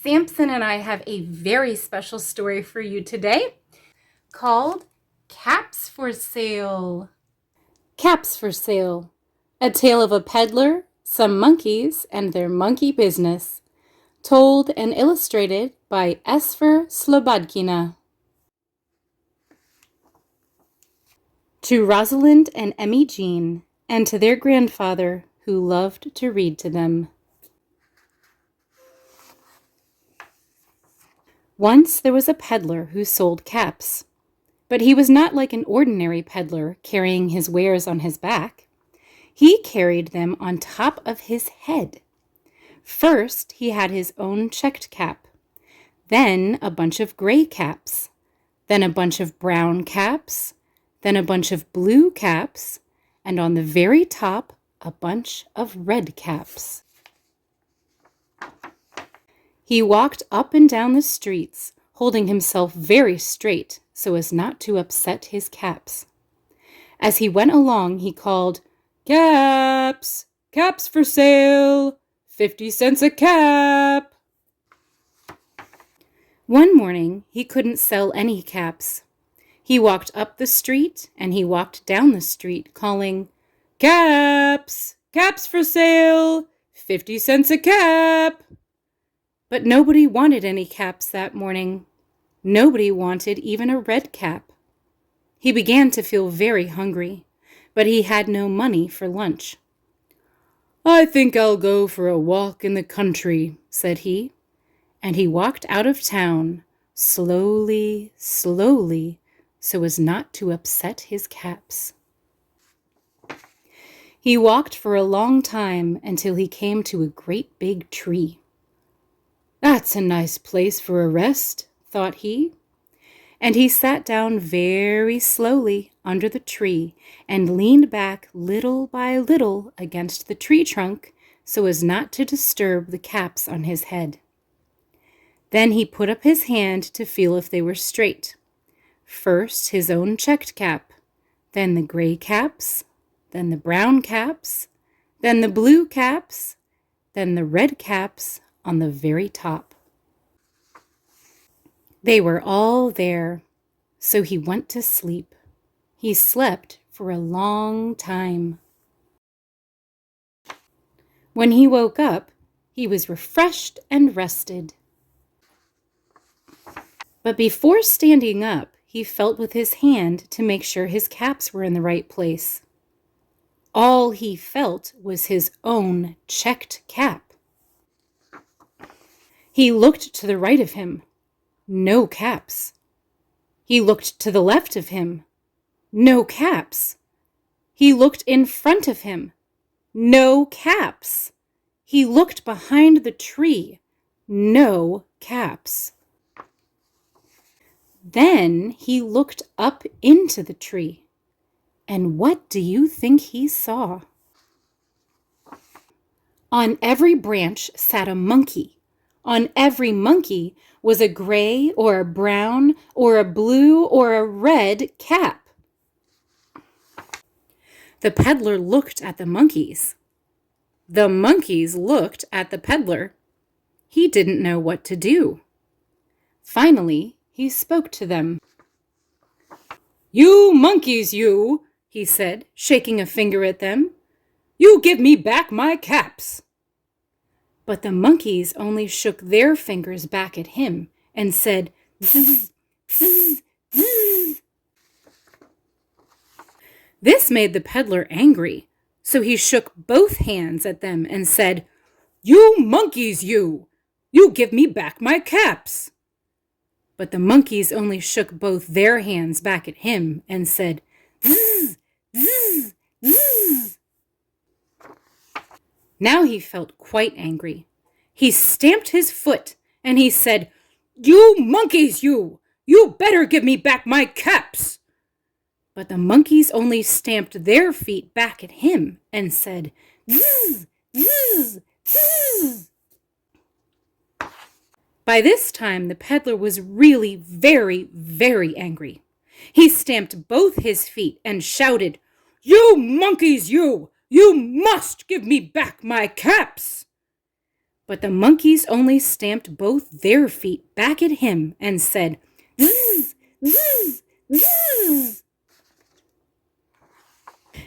Samson and I have a very special story for you today called Caps for Sale. Caps for Sale, a tale of a peddler, some monkeys, and their monkey business, told and illustrated by Esphyr Slobodkina. To Rosalind and Emmy Jean, and to their grandfather, who loved to read to them. Once there was a peddler who sold caps, but he was not like an ordinary peddler carrying his wares on his back. He carried them on top of his head. First, he had his own checked cap, then a bunch of gray caps, then a bunch of brown caps, then a bunch of blue caps, and on the very top, a bunch of red caps. He walked up and down the streets, holding himself very straight so as not to upset his caps. As he went along, he called, "Caps! Caps for sale! 50 cents a cap!" One morning, he couldn't sell any caps. He walked up the street and he walked down the street, calling, "Caps! Caps for sale! 50 cents a cap!" But nobody wanted any caps that morning. Nobody wanted even a red cap. He began to feel very hungry, but he had no money for lunch. "I think I'll go for a walk in the country," said he, and he walked out of town, slowly, slowly, so as not to upset his caps. He walked for a long time until he came to a great big tree. "That's a nice place for a rest," thought he, and he sat down very slowly under the tree and leaned back little by little against the tree trunk so as not to disturb the caps on his head. Then he put up his hand to feel if they were straight. First his own checked cap, then the gray caps, then the brown caps, then the blue caps, then the red caps on the very top. They were all there, so he went to sleep. He slept for a long time. When he woke up, he was refreshed and rested. But before standing up, he felt with his hand to make sure his caps were in the right place. All he felt was his own checked cap. He looked to the right of him. No caps. He looked to the left of him. No caps. He looked in front of him. No caps. He looked behind the tree. No caps. Then he looked up into the tree. And what do you think he saw? On every branch sat a monkey. On every monkey was a gray or a brown or a blue or a red cap. The peddler looked at the monkeys. The monkeys looked at the peddler. He didn't know what to do. Finally, he spoke to them. "You monkeys, you," he said, shaking a finger at them. "You give me back my caps." But the monkeys only shook their fingers back at him and said, "Zzz, zzz, zzz." This made the peddler angry, so he shook both hands at them and said, "You monkeys, you give me back my caps." But the monkeys only shook both their hands back at him and said, "Zzz, zzz, zzz." Now he felt quite angry. He stamped his foot and he said, "You monkeys, you better give me back my caps." But the monkeys only stamped their feet back at him and said, "Zzz, zzz, zzz." By this time, the peddler was really very, very angry. He stamped both his feet and shouted, "You monkeys, you must give me back my caps." But the monkeys only stamped both their feet back at him and said, "Zzz, zzz, zzz."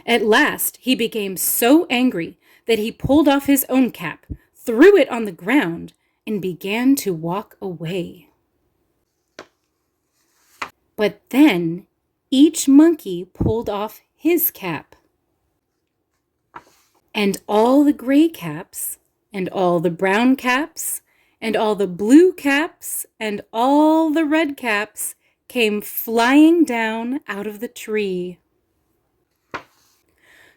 At last he became so angry that he pulled off his own cap, threw it on the ground, and began to walk away. But then each monkey pulled off his cap. And all the gray caps, and all the brown caps, and all the blue caps, and all the red caps came flying down out of the tree.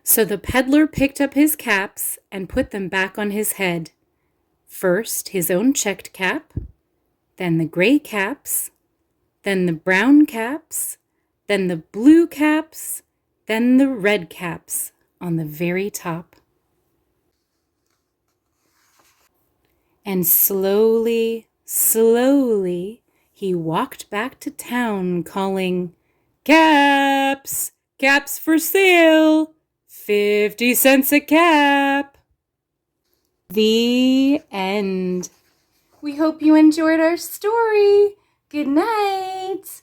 So the peddler picked up his caps and put them back on his head. First his own checked cap, then the gray caps, then the brown caps, then the blue caps, then the red caps on the very top. And slowly, slowly, he walked back to town calling, "Caps! Caps for sale! 50 cents a cap!" The end. We hope you enjoyed our story. Good night.